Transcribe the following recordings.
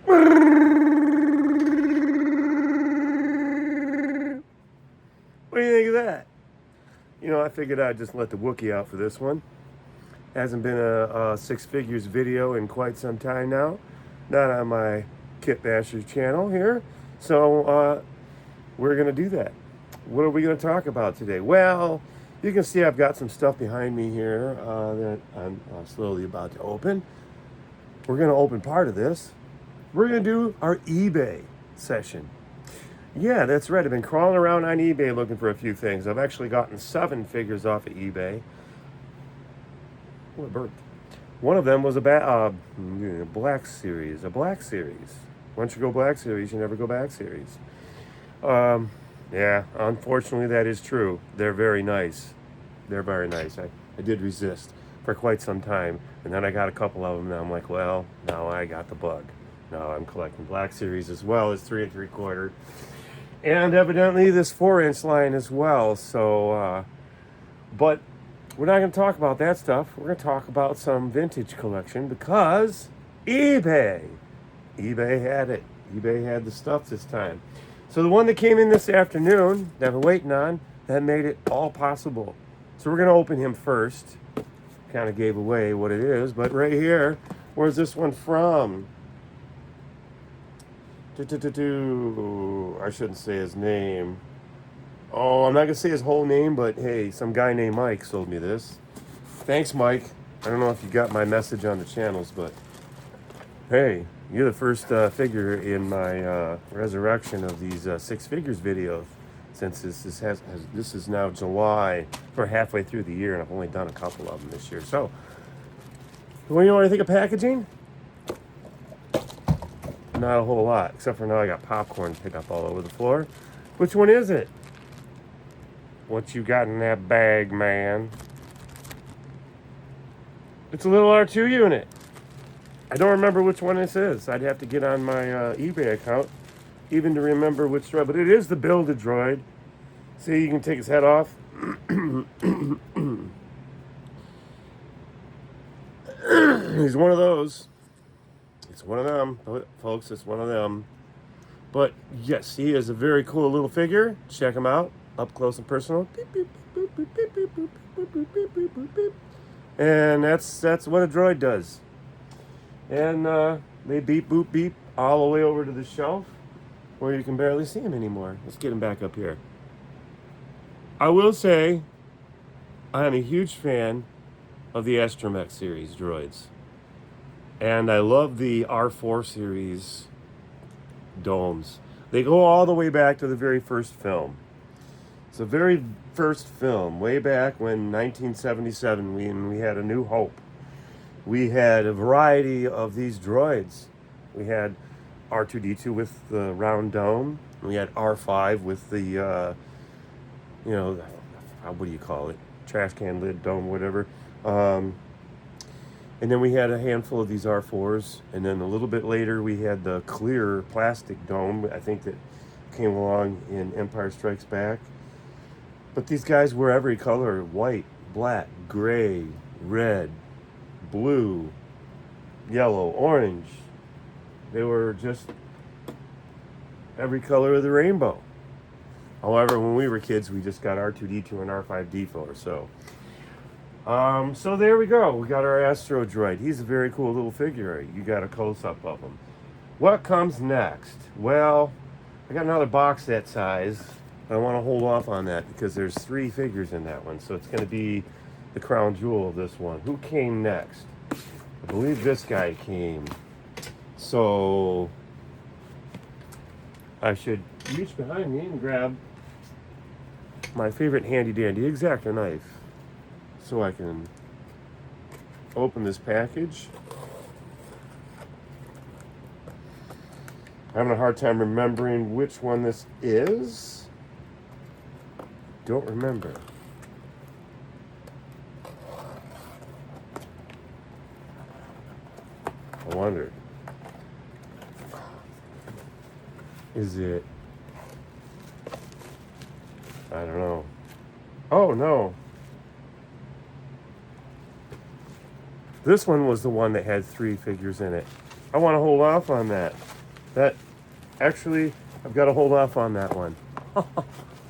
What do you think of that? You know, I figured I'd just let the Wookiee out for this one. Hasn't been a six figures video in quite some time now. Not on my Kit Basher channel here. So we're going to do that. What are we going to talk about today? Well, you can see I've got some stuff behind me here that I'm slowly about to open. We're going to open part of this. We're going to do our eBay session. Yeah, that's right. I've been crawling around on eBay looking for a few things. I've actually gotten 7 figures off of eBay. Oh, it burped. One of them was a black series. A black series. Once you go black series, you never go back series. Yeah, unfortunately that is true. They're very nice. They're very nice. I did resist for quite some time. And then I got a couple of them. And I'm like, well, now I got the bug. Now I'm collecting black series as well as 3 3/4. And evidently this 4-inch line as well. So, but we're not going to talk about that stuff. We're going to talk about some vintage collection because eBay had it. eBay had the stuff this time. So the one that came in this afternoon that I've been waiting on, that made it all possible. So we're going to open him first. Kind of gave away what it is, but right here, where's this one from? I shouldn't say his name. Oh, I'm not going to say his whole name, but hey, some guy named Mike sold me this. Thanks, Mike. I don't know if you got my message on the channels, but hey, you're the first figure in my resurrection of these 6 figures video, since this is now July. We're halfway through the year, and I've only done a couple of them this year. So, well, you know what I think of packaging? Not a whole lot, except for now I got popcorn pick up all over the floor. Which one is it? What you got in that bag, man? It's a little R2 unit. I don't remember which one this is. I'd have to get on my eBay account even to remember which droid. But it is the builded droid. See, you can take his head off. He's one of those. It's one of them, folks. It's one of them. But yes, he is a very cool little figure. Check him out up close and personal. And that's what a droid does. And they beep, boop, beep all the way over to the shelf where you can barely see him anymore. Let's get him back up here. I will say I am a huge fan of the Astromech series droids. And I love the R4 series domes. They go all the way back to the very first film. It's the very first film, way back when 1977, when we had A New Hope. We had a variety of these droids. We had R2-D2 with the round dome. We had R5 with the, what do you call it? Trash can lid dome, whatever. And then we had a handful of these R4s. And then a little bit later, we had the clear plastic dome, I think that came along in Empire Strikes Back. But these guys were every color: white, black, gray, red, blue, yellow, orange. They were just every color of the rainbow. However, when we were kids, we just got R2-D2 and R5-D4. So there we go. We got our Astro Droid. He's a very cool little figure. You got a close-up of him. What comes next? Well, I got another box that size. I want to hold off on that because there's 3 figures in that one. So it's going to be the crown jewel of this one. Who came next? I believe this guy came. So I should reach behind me and grab my favorite handy-dandy X-Acto knife so I can open this package. I'm having a hard time remembering which one this is. Don't remember. I wondered. Is it? I don't know. Oh, no. This one was the one that had 3 figures in it. I want to hold off on that. Actually, I've got to hold off on that one.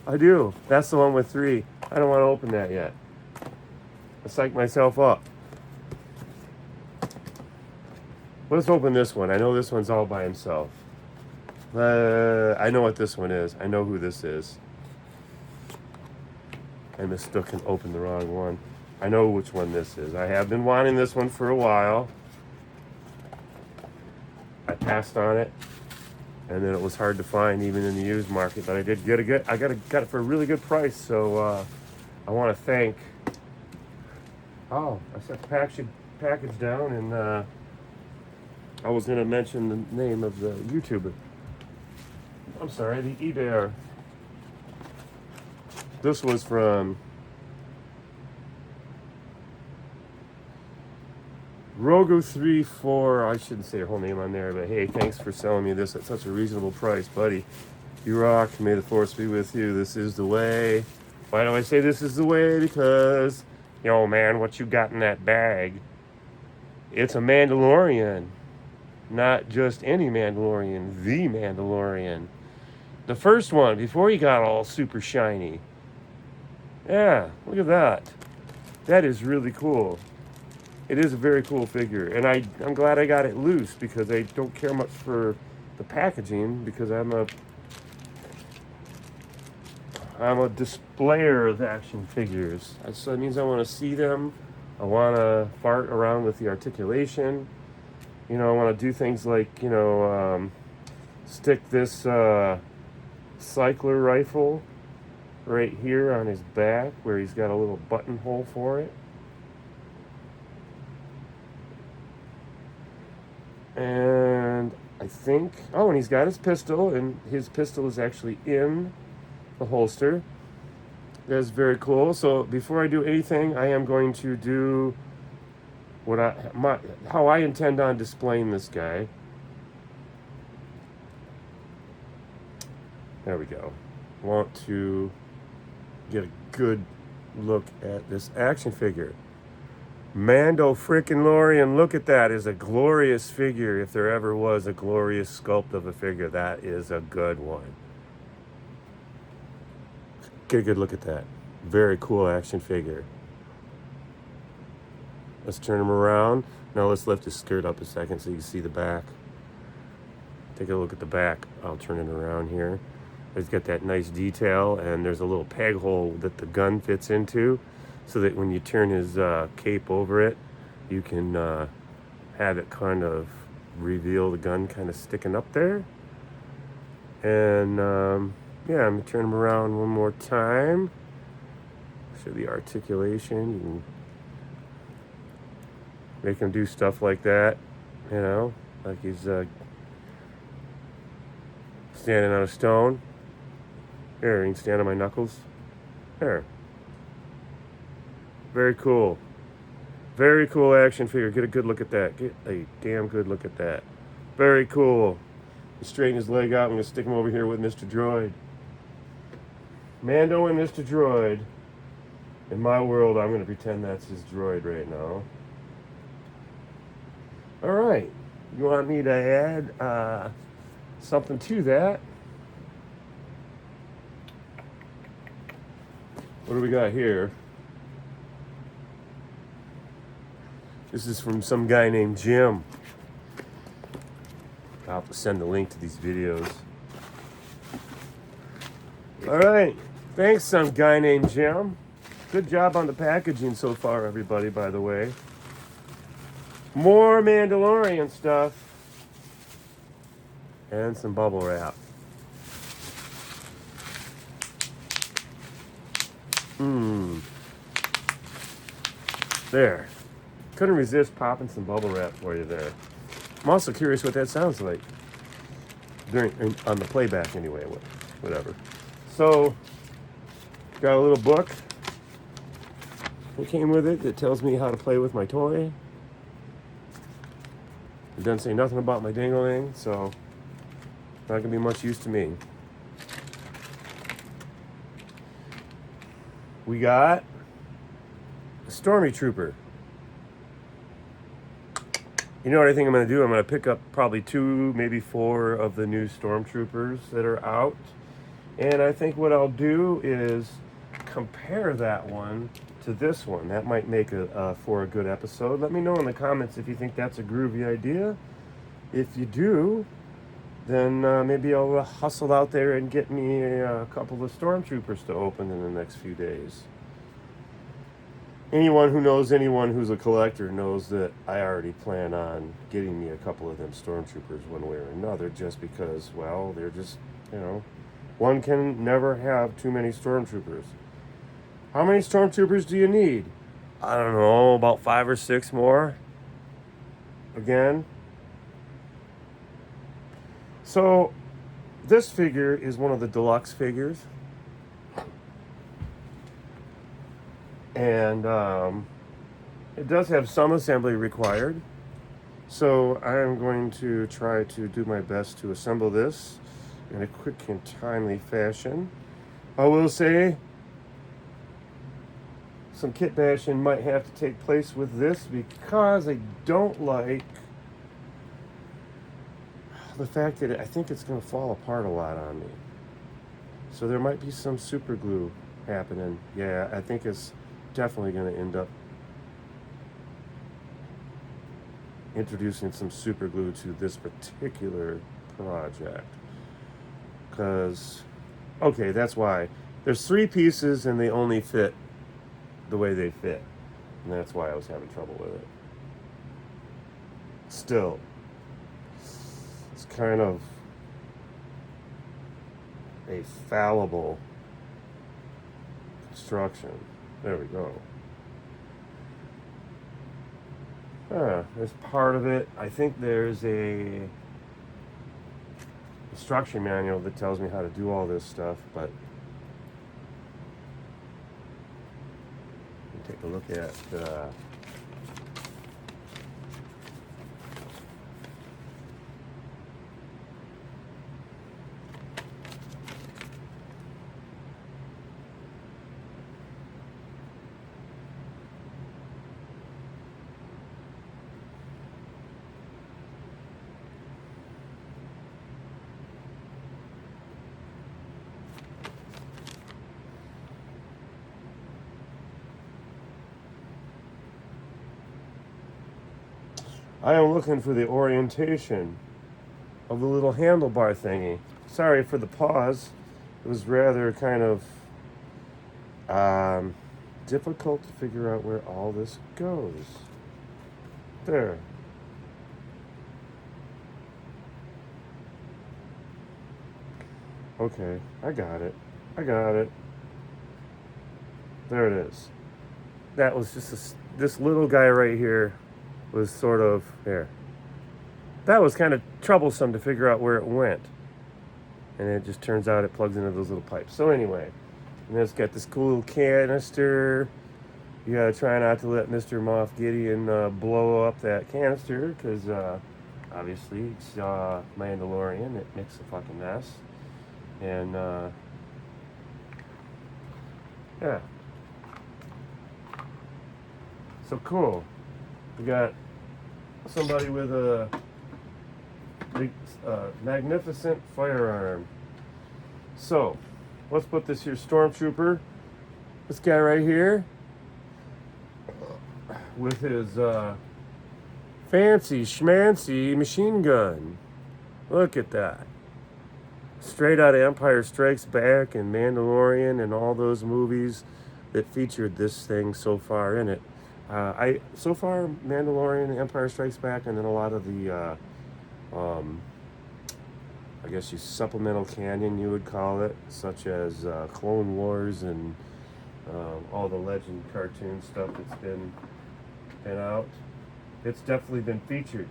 I do. That's the one with 3. I don't want to open that yet. I psyched myself up. Let's open this one. I know this one's all by himself. I know what this one is. I know who this is. I mistook and opened the wrong one. I know which one this is. I have been wanting this one for a while. I passed on it, and then it was hard to find even in the used market. But I did get it. I got it for a really good price. So I want to thank. Oh, I set the package down, and I was going to mention the name of the YouTuber. I'm sorry, the eBay. This was from Rogu34. I shouldn't say her whole name on there, but hey, thanks for selling me this at such a reasonable price, buddy. You rock. May the force be with you. This is the way. Why do I say this is the way? Because, yo, man, what you got in that bag? It's a Mandalorian. Not just any Mandalorian, the Mandalorian. The first one, before he got all super shiny. Yeah, look at that. That is really cool. It is a very cool figure. And I'm glad I got it loose because I don't care much for the packaging because I'm a displayer of action figures. So that means I want to see them. I want to fart around with the articulation. You know, I want to do things like, you know, stick this cycler rifle right here on his back where he's got a little buttonhole for it. And I think, and he's got his pistol, and his pistol is actually in the holster. That's very cool. So before I do anything, I am going to do how I intend on displaying this guy. There we go. Want to get a good look at this action figure. Mando frickin' Lorian, look at that. Is a glorious figure. If there ever was a glorious sculpt of a figure, that is a good one. Get a good look at that. Very cool action figure. Let's turn him around. Now let's lift his skirt up a second so you can see the back. Take a look at the back. I'll turn it around here. It's got that nice detail, and there's a little peg hole that the gun fits into, so that when you turn his cape over it, you can have it kind of reveal the gun kind of sticking up there. And yeah, I'm going to turn him around one more time. Show the articulation. You can make him do stuff like that, you know, like he's standing on a stone. Here, you can stand on my knuckles. There. Very cool. Very cool action figure. Get a good look at that. Get a damn good look at that. Very cool. Straighten his leg out. I'm going to stick him over here with Mr. Droid. Mando and Mr. Droid. In my world, I'm going to pretend that's his droid right now. All right. You want me to add something to that? What do we got here? This is from some guy named Jim. I'll have to send the link to these videos. All right. Thanks, some guy named Jim. Good job on the packaging so far, everybody, by the way. More Mandalorian stuff. And some bubble wrap. There. Couldn't resist popping some bubble wrap for you there. I'm also curious what that sounds like. On the playback anyway, whatever. So, got a little book that came with it that tells me how to play with my toy. It doesn't say nothing about my ding-a-ling, so not going to be much use to me. We got a Stormy Trooper. You know what I think I'm going to do? I'm going to pick up probably 2, maybe 4 of the new Stormtroopers that are out. And I think what I'll do is compare that one to this one. That might make for a good episode. Let me know in the comments if you think that's a groovy idea. If you do, then maybe I'll hustle out there and get me a couple of Stormtroopers to open in the next few days. Anyone who knows anyone who's a collector knows that I already plan on getting me a couple of them Stormtroopers one way or another, just because, well, they're just, one can never have too many Stormtroopers. How many Stormtroopers do you need? I don't know, about 5 or 6 more. Again. So, this figure is one of the deluxe figures. And it does have some assembly required. So I am going to try to do my best to assemble this in a quick and timely fashion. I will say some kit bashing might have to take place with this because I don't like the fact that I think it's going to fall apart a lot on me. So there might be some super glue happening. Yeah, I think it's definitely going to end up introducing some super glue to this particular project. Because, okay, that's why. There's 3 pieces and they only fit the way they fit. And that's why I was having trouble with it. Still, it's kind of a fallible construction. There we go. There's part of it. I think there's a instruction manual that tells me how to do all this stuff, but take a look at I am looking for the orientation of the little handlebar thingy. Sorry for the pause. It was rather kind of difficult to figure out where all this goes. There. Okay, I got it. There it is. That was just this little guy right here was sort of there. That was kind of troublesome to figure out where it went. And it just turns out it plugs into those little pipes. So anyway, and then it's got this cool little canister. You gotta try not to let Mr. Moff Gideon blow up that canister, because obviously it's Mandalorian. It makes a fucking mess. And yeah. So cool. We got somebody with a big, magnificent firearm. So, let's put this here Stormtrooper. This guy right here with his fancy schmancy machine gun. Look at that. Straight out of Empire Strikes Back and Mandalorian and all those movies that featured this thing so far in it. So far Mandalorian, Empire Strikes Back, and then a lot of the I guess you supplemental canon you would call it, such as Clone Wars and all the Legend cartoon stuff that's been out. It's definitely been featured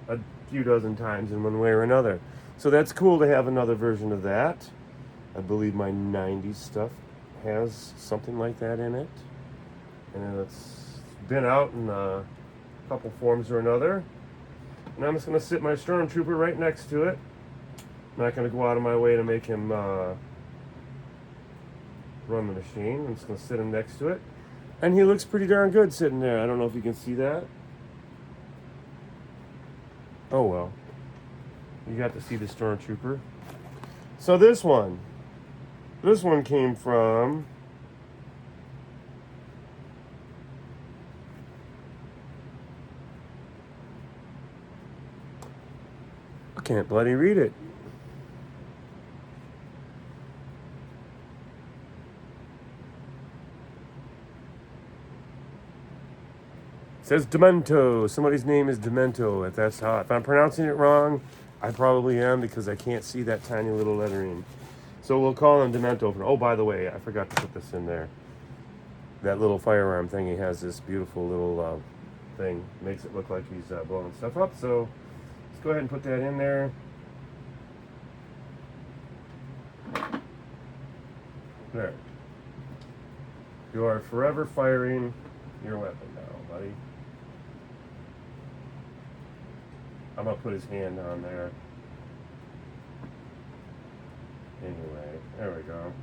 a few dozen times in one way or another. So that's cool to have another version of that. I believe my 90s stuff has something like that in it. And it's been out in a couple forms or another. And I'm just going to sit my Stormtrooper right next to it. I'm not going to go out of my way to make him run the machine. I'm just going to sit him next to it. And he looks pretty darn good sitting there. I don't know if you can see that. Oh well. You got to see the stormtrooper. So this one came from I can't bloody read it. It says Demento. Somebody's name is Demento. If I'm pronouncing it wrong, I probably am because I can't see that tiny little lettering. So we'll call him Demento. Oh, by the way, I forgot to put this in there. That little firearm thing, he has this beautiful little thing. Makes it look like he's blowing stuff up. So let's go ahead and put that in there. There. You are forever firing your weapon now, buddy. I'm going to put his hand on there. Anyway, there we go.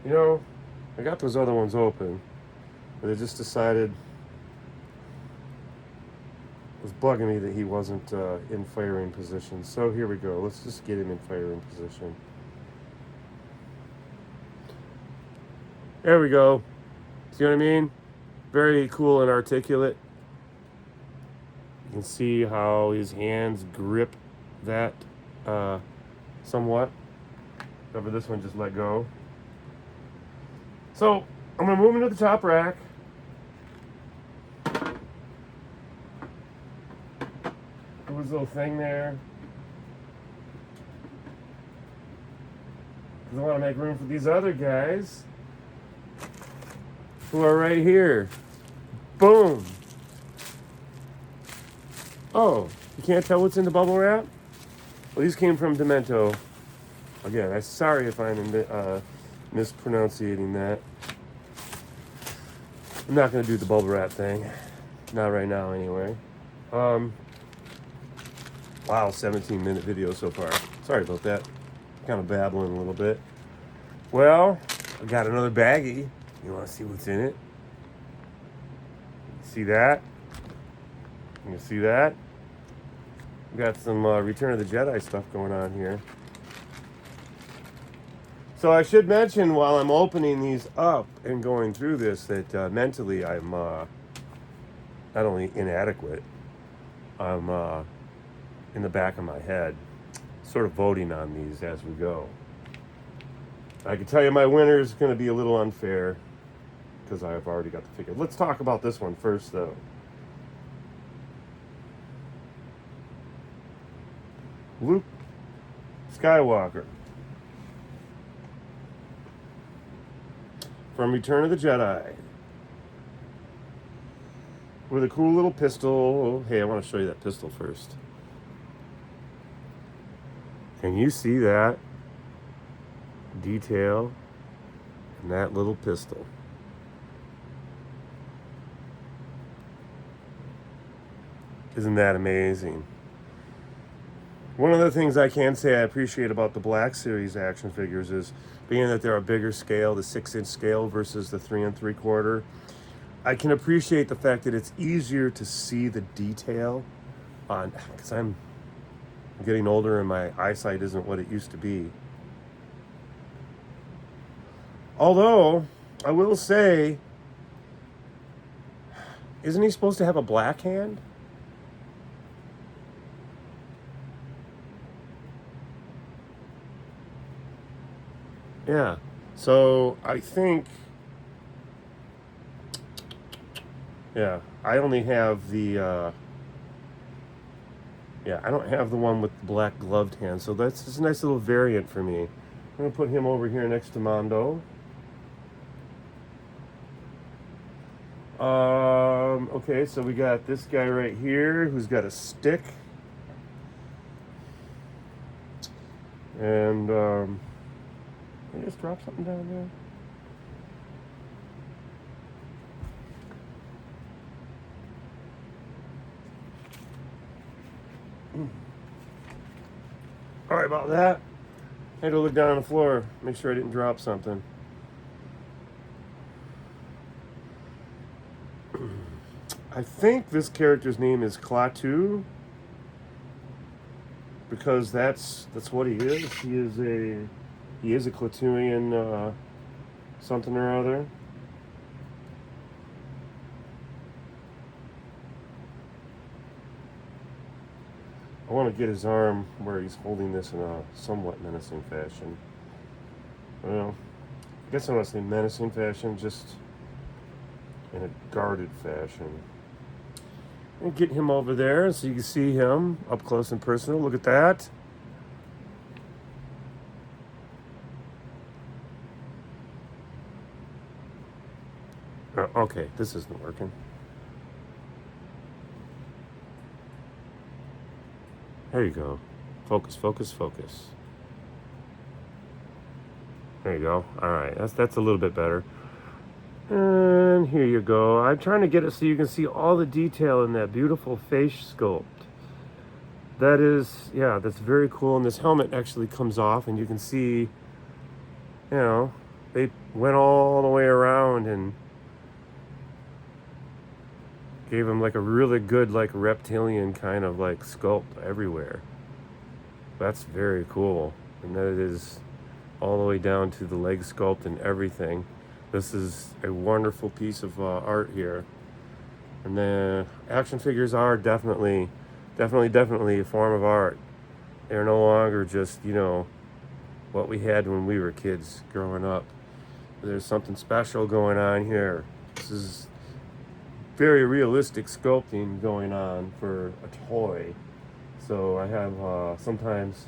You know, I got those other ones open, but I just decided it was bugging me that he wasn't in firing position. So here we go. Let's just get him in firing position. There we go. See what I mean? Very cool and articulate. You can see how his hands grip that somewhat. However, this one just let go. So I'm going to move him to the top rack. Put his little thing there. Because I want to make room for these other guys who are right here. Boom. Oh, you can't tell what's in the bubble wrap? Well, these came from Demento. Again, I'm sorry if I'm mispronouncing that. I'm not going to do the bubble wrap thing. Not right now, anyway. Wow, 17-minute video so far. Sorry about that. Kind of babbling a little bit. Well, I got another baggie. You want to see what's in it? See that? You see that? We got some Return of the Jedi stuff going on here. So I should mention while I'm opening these up and going through this that mentally I'm not only inadequate, I'm in the back of my head sort of voting on these as we go. I can tell you my winner is going to be a little unfair because I've already got the figure. Let's talk about this one first, though. Luke Skywalker from Return of the Jedi with a cool little pistol. Oh, hey, I want to show you that pistol first. Can you see that detail in that little pistol? Isn't that amazing? One of the things I can say I appreciate about the Black Series action figures is being that they're a bigger scale, the 6-inch scale versus the 3 3/4. I can appreciate the fact that it's easier to see the detail on, because I'm getting older and my eyesight isn't what it used to be. Although, I will say, isn't he supposed to have a black hand? Yeah, so I think, yeah, I only have the, I don't have the one with the black gloved hand, so that's just a nice little variant for me. I'm going to put him over here next to Mondo. Okay, so we got this guy right here who's got a stick. And, did I just drop something down there? Sorry about that. I had to look down on the floor, make sure I didn't drop something. I think this character's name is Klaatu, because that's what he is. He is a Klaatuian something or other. I want to get his arm where he's holding this in a somewhat menacing fashion. Well, I guess I want to say menacing fashion, just in a guarded fashion. And get him over there so you can see him up close and personal. Look at that. Okay, this isn't working. There you go. Focus, focus, focus. There you go. All right, that's a little bit better. And here you go. I'm trying to get it so you can see all the detail in that beautiful face sculpt. That is, yeah, that's very cool. And this helmet actually comes off, and you can see, you know, they went all the way around and gave him like a really good, like reptilian kind of like sculpt everywhere. That's very cool. And that is all the way down to the leg sculpt and everything. This is a wonderful piece of art here. And the action figures are definitely a form of art. They're no longer just, you know, what we had when we were kids growing up. There's something special going on here. This is very realistic sculpting going on for a toy. So I have sometimes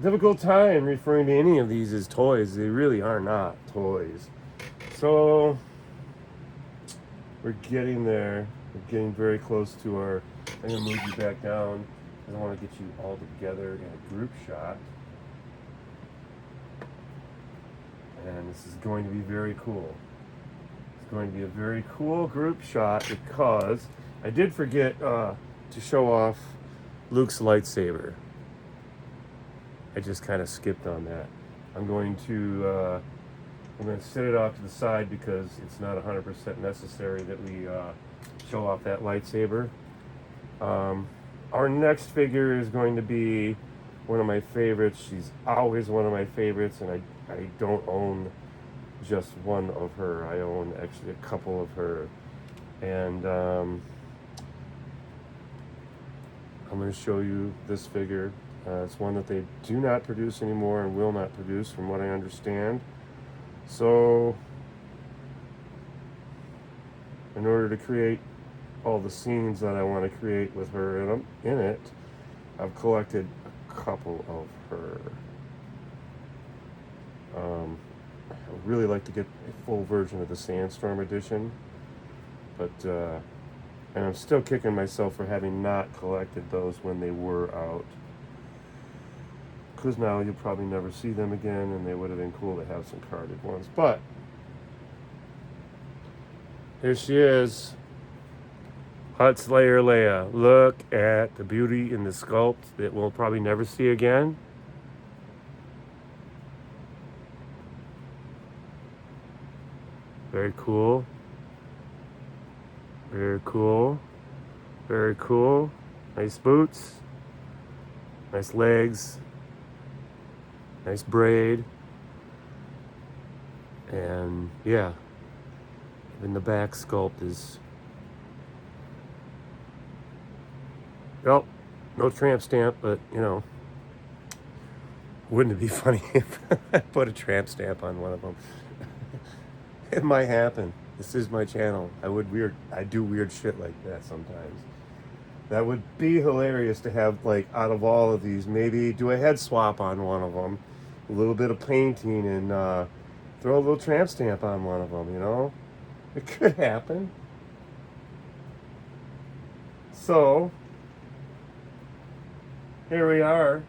difficult time referring to any of these as toys. They really are not toys. So we're getting there. We're getting very close to our. I'm gonna move you back down because I want to get you all together in a group shot. And this is going to be very cool. It's going to be a very cool group shot because I did forget to show off Luke's lightsaber. I just kind of skipped on that. I'm going to set it off to the side because it's not 100% necessary that we show off that lightsaber. Our next figure is going to be one of my favorites. She's always one of my favorites, and I don't own just one of her. I own actually a couple of her. And I'm going to show you this figure. It's one that they do not produce anymore and will not produce from what I understand. So in order to create all the scenes that I want to create with her in it, I've collected a couple of her. I really like to get a full version of the Sandstorm edition, but and I'm still kicking myself for having not collected those when they were out, because now you'll probably never see them again, and they would have been cool to have some carded ones. But here she is, Hut Slayer Leia. Look at the beauty in the sculpt that we'll probably never see again. Very cool. Very cool. Very cool. Nice boots. Nice legs. Nice braid. And yeah, even the back sculpt is, well, no tramp stamp, but you know, wouldn't it be funny if I put a tramp stamp on one of them? It might happen. This is my channel. I do weird shit like that sometimes. That would be hilarious to have, like, out of all of these, maybe do a head swap on one of them, a little bit of painting, and throw a little tramp stamp on one of them, you know? It could happen. So, here we are.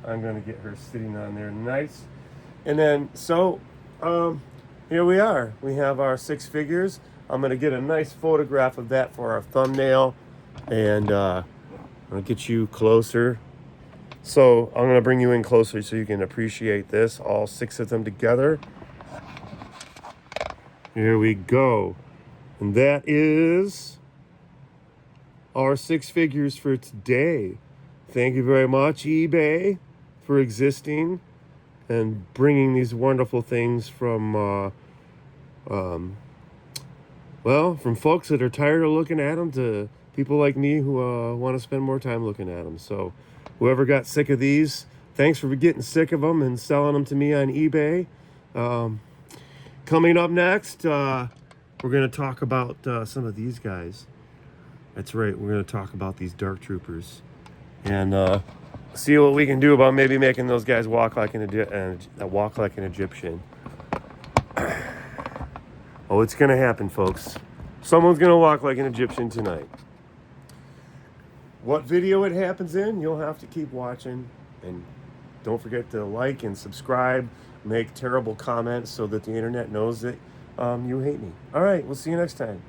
I'm going to get her sitting on there nice. And then, so, here we are. We have our 6 figures. I'm going to get a nice photograph of that for our thumbnail. And I'm going to get you closer. So I'm going to bring you in closer so you can appreciate this, all 6 of them together. Here we go. And that is our 6 figures for today. Thank you very much, eBay, for existing and bringing these wonderful things from, from folks that are tired of looking at them to people like me who want to spend more time looking at them. So whoever got sick of these, thanks for getting sick of them and selling them to me on eBay. Coming up next, we're going to talk about some of these guys. That's right, we're going to talk about these Dark Troopers. And see what we can do about maybe making those guys walk like an Egyptian. Oh, it's going to happen, folks. Someone's going to walk like an Egyptian tonight. What video it happens in, you'll have to keep watching. And don't forget to like and subscribe. Make terrible comments so that the internet knows that you hate me. All right, we'll see you next time.